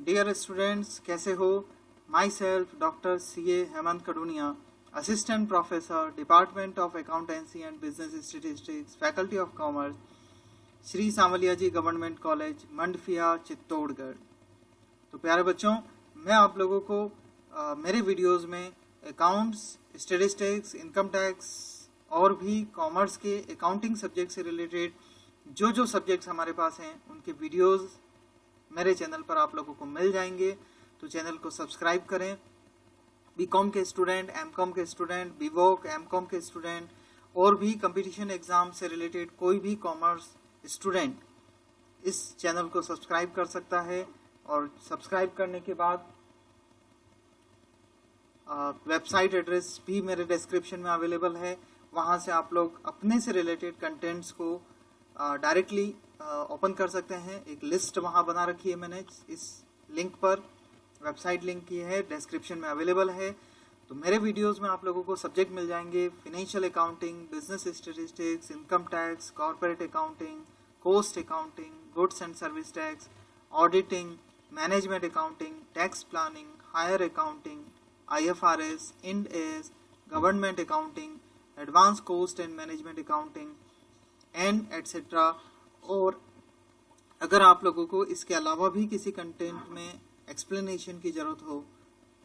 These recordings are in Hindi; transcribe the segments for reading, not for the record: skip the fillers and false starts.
डियर स्टूडेंट्स, कैसे हो? Myself doctor CA Hemant Kadunia, assistant professor, department of accountancy and business statistics, faculty of commerce, Shri Sanwaliya ji government college, Mandphiya, Chittorgarh. तो प्यारे बच्चों, मैं आप लोगों को मेरे वीडियोस में अकाउंट्स, स्टेटिस्टिक्स, इनकम टैक्स और भी कॉमर्स के अकाउंटिंग सब्जेक्ट से रिलेटेड जो सब्जेक्ट्स हमारे पास हैं उनके वीडियोस मेरे चैनल पर आप लोगों को मिल जाएंगे। तो चैनल को सब्सक्राइब करें। बीकॉम के स्टूडेंट, एमकॉम के स्टूडेंट, बीवोक, एमकॉम के स्टूडेंट और भी कंपटीशन एग्जाम से रिलेटेड कोई भी कॉमर्स स्टूडेंट इस चैनल को सब्सक्राइब कर सकता है। और सब्सक्राइब करने के बाद वेबसाइट एड्रेस भी मेरे डिस्क्रिप्शन में अवेलेबल है। वहां से आप लोग अपने से रिलेटेड कंटेंट्स को डायरेक्टली ओपन कर सकते हैं। एक लिस्ट वहां बना रखी है मैंने, इस लिंक पर वेबसाइट लिंक की है, डिस्क्रिप्शन में अवेलेबल है। तो मेरे वीडियोस में आप लोगों को सब्जेक्ट मिल जाएंगे: financial accounting, business statistics, income tax, corporate accounting, cost accounting, goods and service tax, auditing, management accounting, tax planning, higher accounting, IFRS, Ind AS, government accounting, advance cost and management accounting and etcetera. और अगर आप लोगों को इसके अलावा भी किसी कंटेंट में एक्सप्लेनेशन की जरूरत हो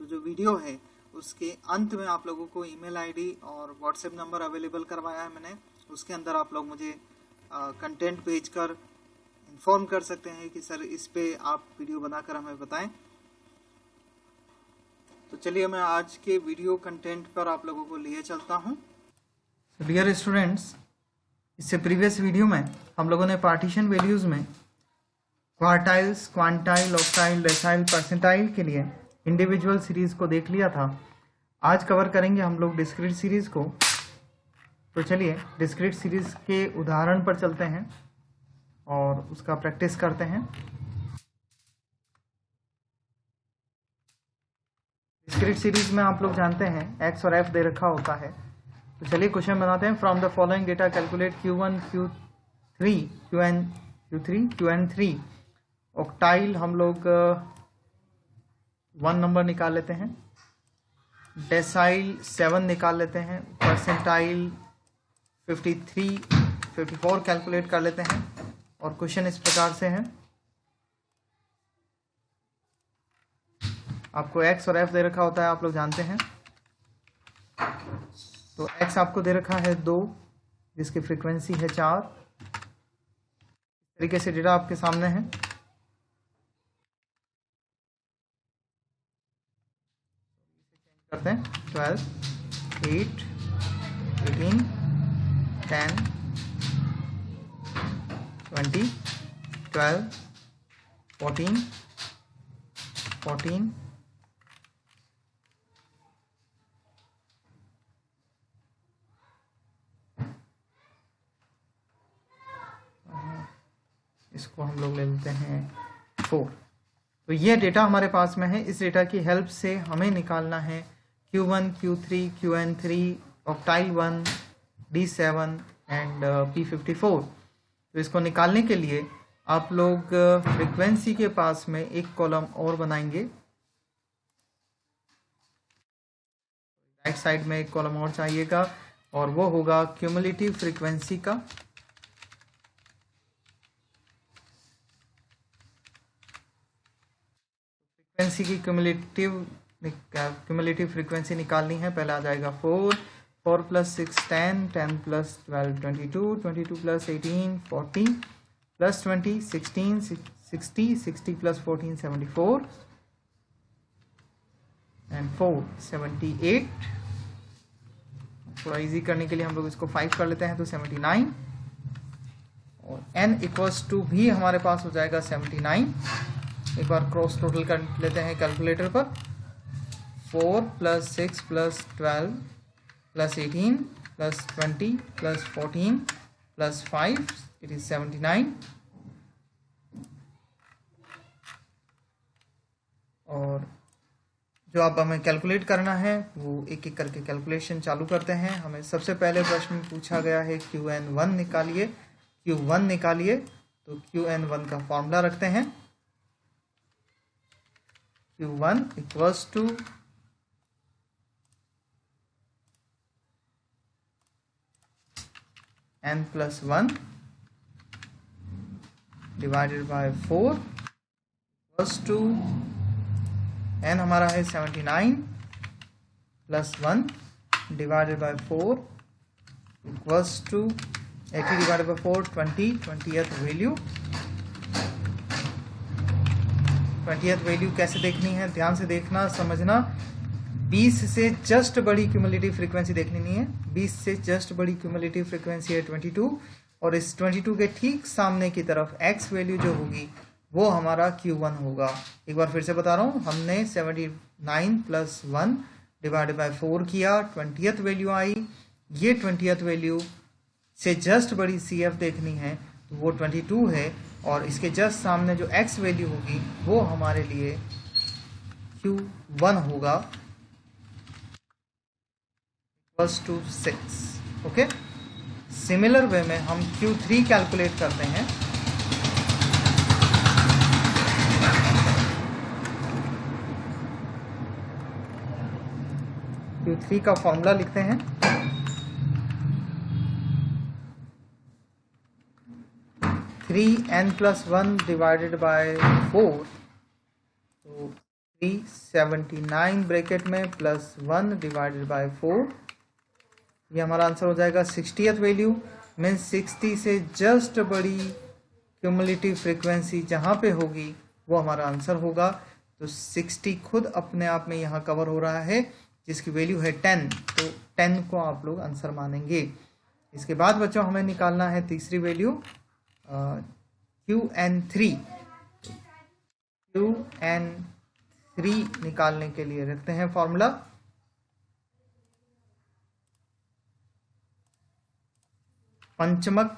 तो जो वीडियो है उसके अंत में आप लोगों को ईमेल आईडी और व्हाट्सएप नंबर अवेलेबल करवाया है मैंने। उसके अंदर आप लोग मुझे कंटेंट भेजकर इन्फॉर्म कर सकते हैं कि सर इस पे आप वीडियो बनाकर हमें बताएं। तो चलिए मैं आज के वीडियो कंटेंट पर आप लोगों को लिए चलता हूं। डियर स्टूडेंट्स, इससे प्रीवियस वीडियो में हम लोगों ने पार्टीशन वैल्यूज में quartiles, quantile, octyl, decyl, percentile के लिए इंडिविजुअल सीरीज को देख लिया था। आज कवर करेंगे हम लोग डिस्क्रीट सीरीज को। तो चलिए डिस्क्रीट सीरीज के उदाहरण पर चलते हैं और उसका प्रैक्टिस करते हैं। डिस्क्रीट सीरीज में आप लोग जानते हैं एक्स और एफ दे रखा होता है। तो चलिए क्वेश्चन बनाते हैं। From the following data calculate Q1, Q3, Qn3। Octyl हम लोग 1 नंबर निकाल लेते हैं, डेसाइल 7 निकाल लेते हैं, परसेंटाइल 54 कैलकुलेट कर लेते हैं। और क्वेश्चन इस प्रकार से है, आपको एक्स और एफ दे रखा होता है, आप लोग जानते हैं। तो एक्स आपको दे रखा है 2, जिसकी फ्रीक्वेंसी है 4। इस तरीके से डेटा आपके सामने है। करते हैं 12, 8, 18, 10, 20, 12, 14, 14, इसको हम लोग ले लेते हैं 4। तो ये डेटा हमारे पास में है। इस डेटा की हेल्प से हमें निकालना है Q1, Q3, Qn3, octyl 1, D7 and P54। तो इसको निकालने के लिए आप लोग फ्रीक्वेंसी के पास में एक कॉलम और बनाएंगे। राइट साइड में एक कॉलम और चाहिएगा और वो होगा क्यूमुलेटिव फ्रीक्वेंसी का। फ्रीक्वेंसी की क्यूमुलेटिव फ्रीक्वेंसी निकालनी है। पहले आ जाएगा 4 + 6 10 10 + 12 22 22 + 18 40 + 20 16 60 60 + 14 74 एंड 4 78। थोड़ा इजी करने के लिए हम लोग इसको 5 कर लेते हैं, तो 79। और n = भी हमारे पास हो जाएगा 79। एक बार क्रॉस टोटल कर लेते हैं कैलकुलेटर पर। 4 + 6 + 12 + 18 + 20 + 14 + 5, it is 79। और जो अब हमें कैलकुलेट करना है वो एक एक करके कैलकुलेशन चालू करते हैं। हमें सबसे पहले प्रश्न में पूछा गया है Qn1 निकालिए, Q1 निकालिए। तो Qn1 का फॉर्मूला रखते हैं Q1 equals to n+1 divided by 4 equals to n हमारा है 79 plus 1 divided by 4 equals to 80 divided by 4 20th value. 20th value कैसे देखनी है, ध्यान से देखना समझना। 20 से जस्ट बड़ी क्यूमुलेटिव फ्रीक्वेंसी देखनी नहीं है। 20 से जस्ट बड़ी क्यूमुलेटिव फ्रीक्वेंसी है 22 और इस 22 के ठीक सामने की तरफ x वैल्यू जो होगी वो हमारा Q1 होगा। एक बार फिर से बता रहा हूँ, हमने 79 प्लस 1 डिवाइडेड बाय 4 किया, 20th वैल्यू आई। ये 20th वैल्यू से जस्ट बड़ी CF देखनी है तो वो 22 है और इसके जस्ट सामने जो x वैल्यू होगी वो हमारे लिए Q1 होगा equals to 6। Okay, similar way में हम Q3 कैलकुलेट करते हैं। Q3 का फॉर्मूला लिखते हैं। n+1 डिवाइडेड बाय 4 तो 379 ब्रैकेट में प्लस 1 डिवाइडेड बाय 4, ये हमारा आंसर हो जाएगा 60th वैल्यू। मीन्स 60 से जस्ट बड़ी क्यूमुलेटिव फ्रीक्वेंसी जहाँ पे होगी वो हमारा आंसर होगा। तो 60 खुद अपने आप में यहाँ कवर हो रहा है जिसकी वैल्यू है 10, तो 10 को आप लोग आंसर मानेंगे। इसके बाद बच्चों हमें निकालना है तीसरी वैल्यू Qn3। Qn3 निकालने के लिए रखते हैं फॉर्मूला। पंचमक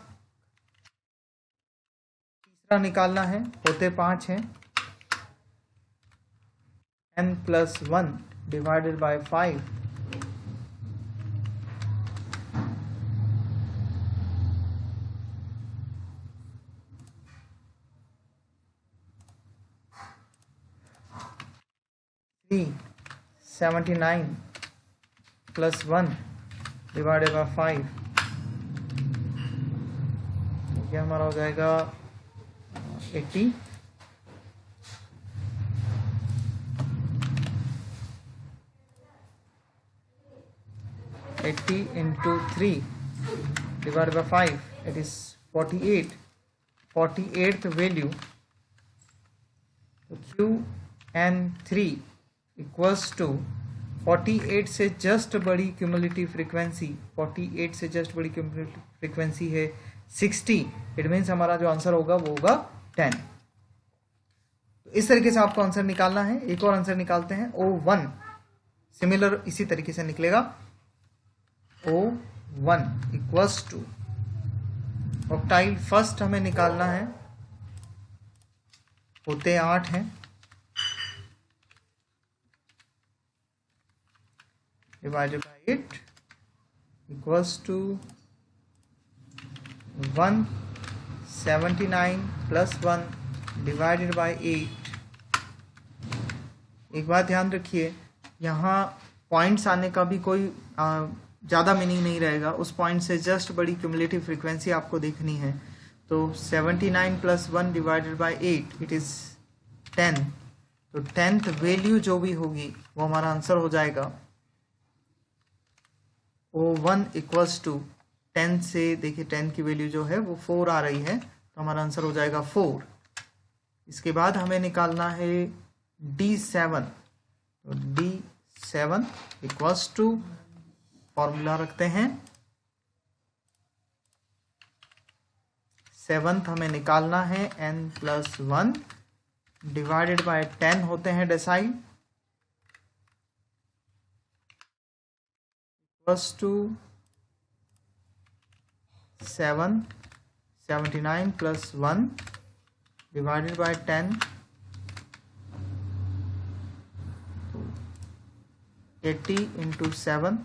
तीसरा निकालना है, होते 5 हैं। n+1 divided bye 5 79 plus 1 divided bye 5, ये हमारा हो जाएगा 80। 80 into 3 divided by 5, it is 48। 48th value Qn3 equals to 48 से जस्ट बड़ी क्यूमुलेटिव फ्रीक्वेंसी, 48 से जस्ट बड़ी क्यूमुलेटिव फ्रीक्वेंसी है 60। इट मीन्स हमारा जो आंसर होगा वो होगा 10। तो इस तरीके से आपको आंसर निकालना है। एक और आंसर निकालते हैं O1, सिमिलर इसी तरीके से निकलेगा। O1 equals to octyl first हमें निकालना है, होते 8 हैं, divided by 8 equals to 179 plus 1 divided by 8। एक बात ध्यान रखिए, यहाँ पॉइंट्स आने का भी कोई ज़्यादा मीनिंग नहीं रहेगा। उस पॉइंट से जस्ट बड़ी क्यूमुलेटिव फ्रीक्वेंसी आपको देखनी है। तो 79 plus 1 divided by 8 it is 10। तो 10th वैल्यू जो भी होगी वो हमारा आंसर हो जाएगा। O1 इक्वल्स टू 10 से देखिए 10 की वैल्यू जो है वो 4 आ रही है, तो हमारा आंसर हो जाएगा 4। इसके बाद हमें निकालना है D7। तो D7 इक्वल्स टू फॉर्मूला रखते हैं, 7th हमें निकालना है n+1 डिवाइडेड बाय 10 होते हैं decile, equals to 79 plus 1 divided by 10, 80 into 7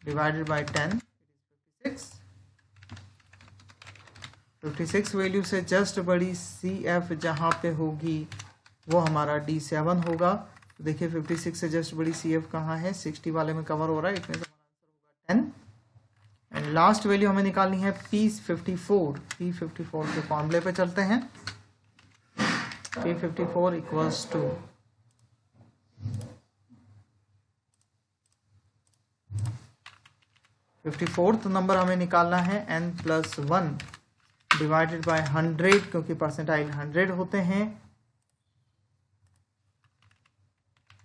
divided by 10 56। 56 value से जस्ट बड़ी CF जहाँ पे होगी वो हमारा D7 होगा। तो देखिए 56 से जस्ट बड़ी CF कहाँ है, 60 वाले में कवर हो रहा है, इसमें हमारा आंसर होगा 10। एंड लास्ट वैल्यू हमें निकालनी है P54। P54 के फॉर्मूले पे चलते हैं। P54 इक्वल्स टू तो नंबर हमें निकालना है n+1 डिवाइडेड बाय 100, क्योंकि परसेंटाइल 100 होते हैं।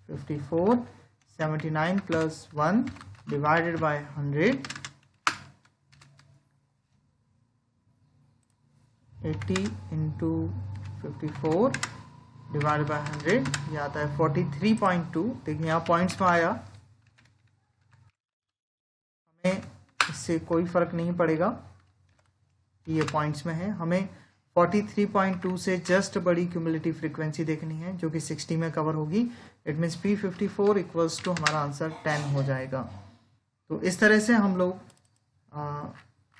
54 79 + 1 divided bye 100 80 into 54 divided by 100, ये आता है 43.2। देखिए यहाँ पॉइंट्स में आया, हमें इससे कोई फर्क नहीं पड़ेगा, ये पॉइंट्स में है। हमें 43.2 से जस्ट बड़ी क्यूमुलेटिव फ्रीक्वेंसी देखनी है जो कि 60 में कवर होगी। It means P54 equals to हमारा आंसर 10 हो जाएगा। तो इस तरह से हम लोग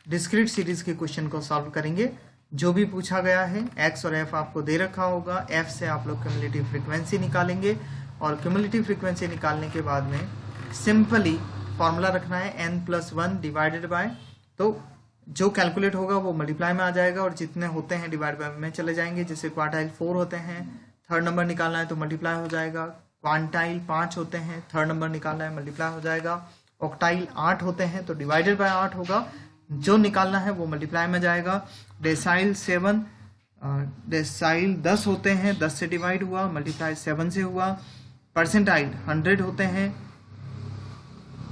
डिस्क्रीट सीरीज के क्वेश्चन को सॉल्व करेंगे। जो भी पूछा गया है x और f आपको दे रखा होगा, f से आप लोग क्यूमुलेटिव फ्रीक्वेंसी निकालेंगे और क्यूमुलेटिव फ्रीक्वेंसी निकालने के बाद में सिंपली फॉर्मूला रखना है n+1 डिवाइडेड बाय, तो जो कैलकुलेट होगा वो मल्टीप्लाई में आ जाएगा और जितने होते हैं डिवाइड बाय में चले जाएंगे। जैसे क्वार्टाइल 4 होते हैं, थर्ड नंबर निकालना है तो मल्टीप्लाई हो जाएगा। क्वांटाइल 5 होते हैं, थर्ड नंबर निकालना है मल्टीप्लाई हो जाएगा। ऑक्टाइल 8 होते हैं तो डिवाइडेड बाय 8 होगा, जो निकालना है वो मल्टीप्लाई में जाएगा। डेसाइल 7 डेसाइल 10 होते हैं, 10 से डिवाइड हुआ, मल्टीप्लाई 7 से हुआ। परसेंटाइल 100 होते हैं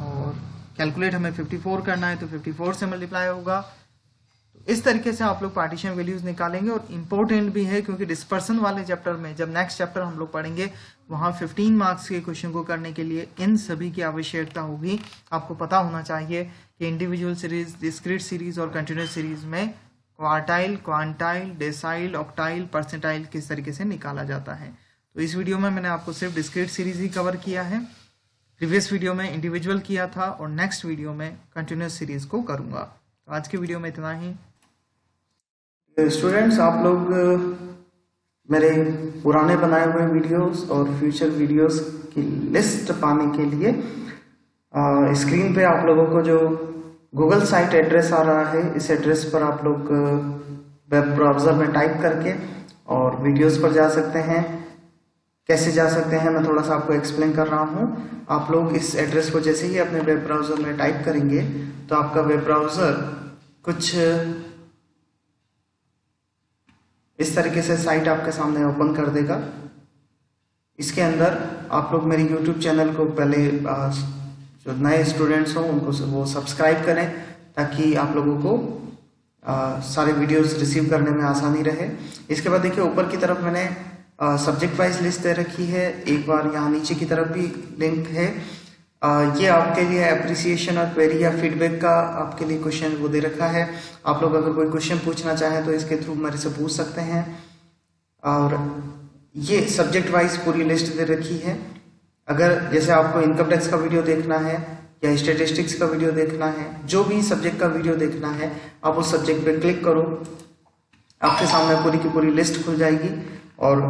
और कैलकुलेट हमें 54 करना है तो 54 से मल्टीप्लाई होगा। तो इस तरीके से आप लोग पार्टीशन वैल्यूज निकालेंगे। और इम्पोर्टेंट भी है क्योंकि डिस्पर्सन वाले चैप्टर में जब नेक्स्ट चैप्टर हम लोग पढ़ेंगे वहाँ 15 मार्क्स के क्वेश्चन को करने के लिए इन सभी की आवश्यकता होगी। आपको पता होना चाहिए कि इंडिविजुअल सीरीज, डिस्क्रीट सीरीज और कंटिन्यूस सीरीज में quartile, quantile, decyl, octyl, percentile किस तरीके से निकाला जाता है। तो इस वीडियो में मैंने आपको सिर्फ डिस्क्रीट सीरीज ही कवर किया है। प्रीवियस वीडियो में इंडिविजुअल किया था और नेक्स्ट वीडियो में कंटिन्यूस सीरीज को करूंगा। तो आज की वीडियो में इतना ही। स्टूडेंट्स, आप लोग मेरे पुराने बनाए हुए वीडियोस और फ्यूचर वीडियोस की लिस्ट पाने के लिए स्क्रीन पे आप लोगों को जो गूगल साइट एड्रेस आ रहा है, इस एड्रेस पर आप लोग वेब ब्राउज़र में टाइप करके और वीडियोस पर जा सकते हैं। कैसे जा सकते हैं मैं थोड़ा सा आपको एक्सप्लेन कर रहा हूँ। आप लोग इस एड्रेस को जैसे ही अपने वेब ब्राउज़र में टाइप करेंगे तो आपका वेब ब्राउज़र कुछ इस तरीके से साइट आपके सामने ओपन कर देगा। इसके अंदर आप लोग मेरे YouTube चैनल को पहले जो नए स्टूडेंट्स हों उनको वो सब्सक्राइब करें ताकि आप लोगों को सारे वीडियोस रिसीव करने में आसानी रहे। इसके बाद देखिए ऊपर की तरफ मैंने सब्जेक्ट वाइज लिस्ट दे रखी है, एक बार यहाँ नीचे की तरफ भी लिंक है। ये आपके लिए अप्रिसिएशन और क्वेरी या फीडबैक का आपके लिए क्वेश्चन वो दे रखा है। आप लोग अगर कोई क्वेश्चन पूछना चाहें तो इसके थ्रू मेरे से पूछ सकते हैं। और ये सब्जेक्ट वाइज पूरी लिस्ट दे रखी है। अगर जैसे आपको इनकम टैक्स का वीडियो देखना है या स्टैटिस्टिक्स का वीडियो देखना है, जो भी सब्जेक्ट का वीडियो देखना है, आप उस सब्जेक्ट पे क्लिक करो, आपके सामने पूरी की पूरी लिस्ट खुल जाएगी। और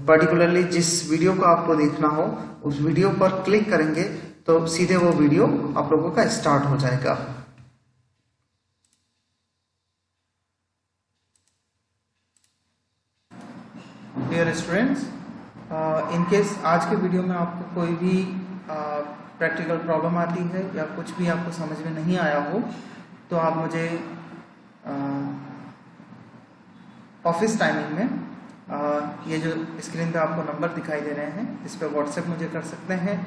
पर्टिकुलरली जिस वीडियो को आपको देखना हो उस वीडियो पर क्लिक करेंगे तो सीधे वो वीडियो आप लोगों का स्टार्ट हो जाएगा। डियर स्टूडेंट्स, इन केस आज के वीडियो में आपको कोई भी प्रैक्टिकल प्रॉब्लम आती है या कुछ भी आपको समझ में नहीं आया हो तो आप मुझे ऑफिस टाइमिंग में ये जो स्क्रीन पे आपको नंबर दिखाई दे रहे हैं इस पे व्हाट्सएप मुझे कर सकते हैं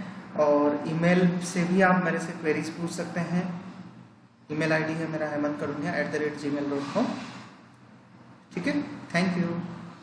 और ईमेल से भी आप मेरे से क्वेरीज पूछ सकते हैं। ईमेल आईडी है मेरा hemankarunia@gmail.com। ठीक है, थैंक यू।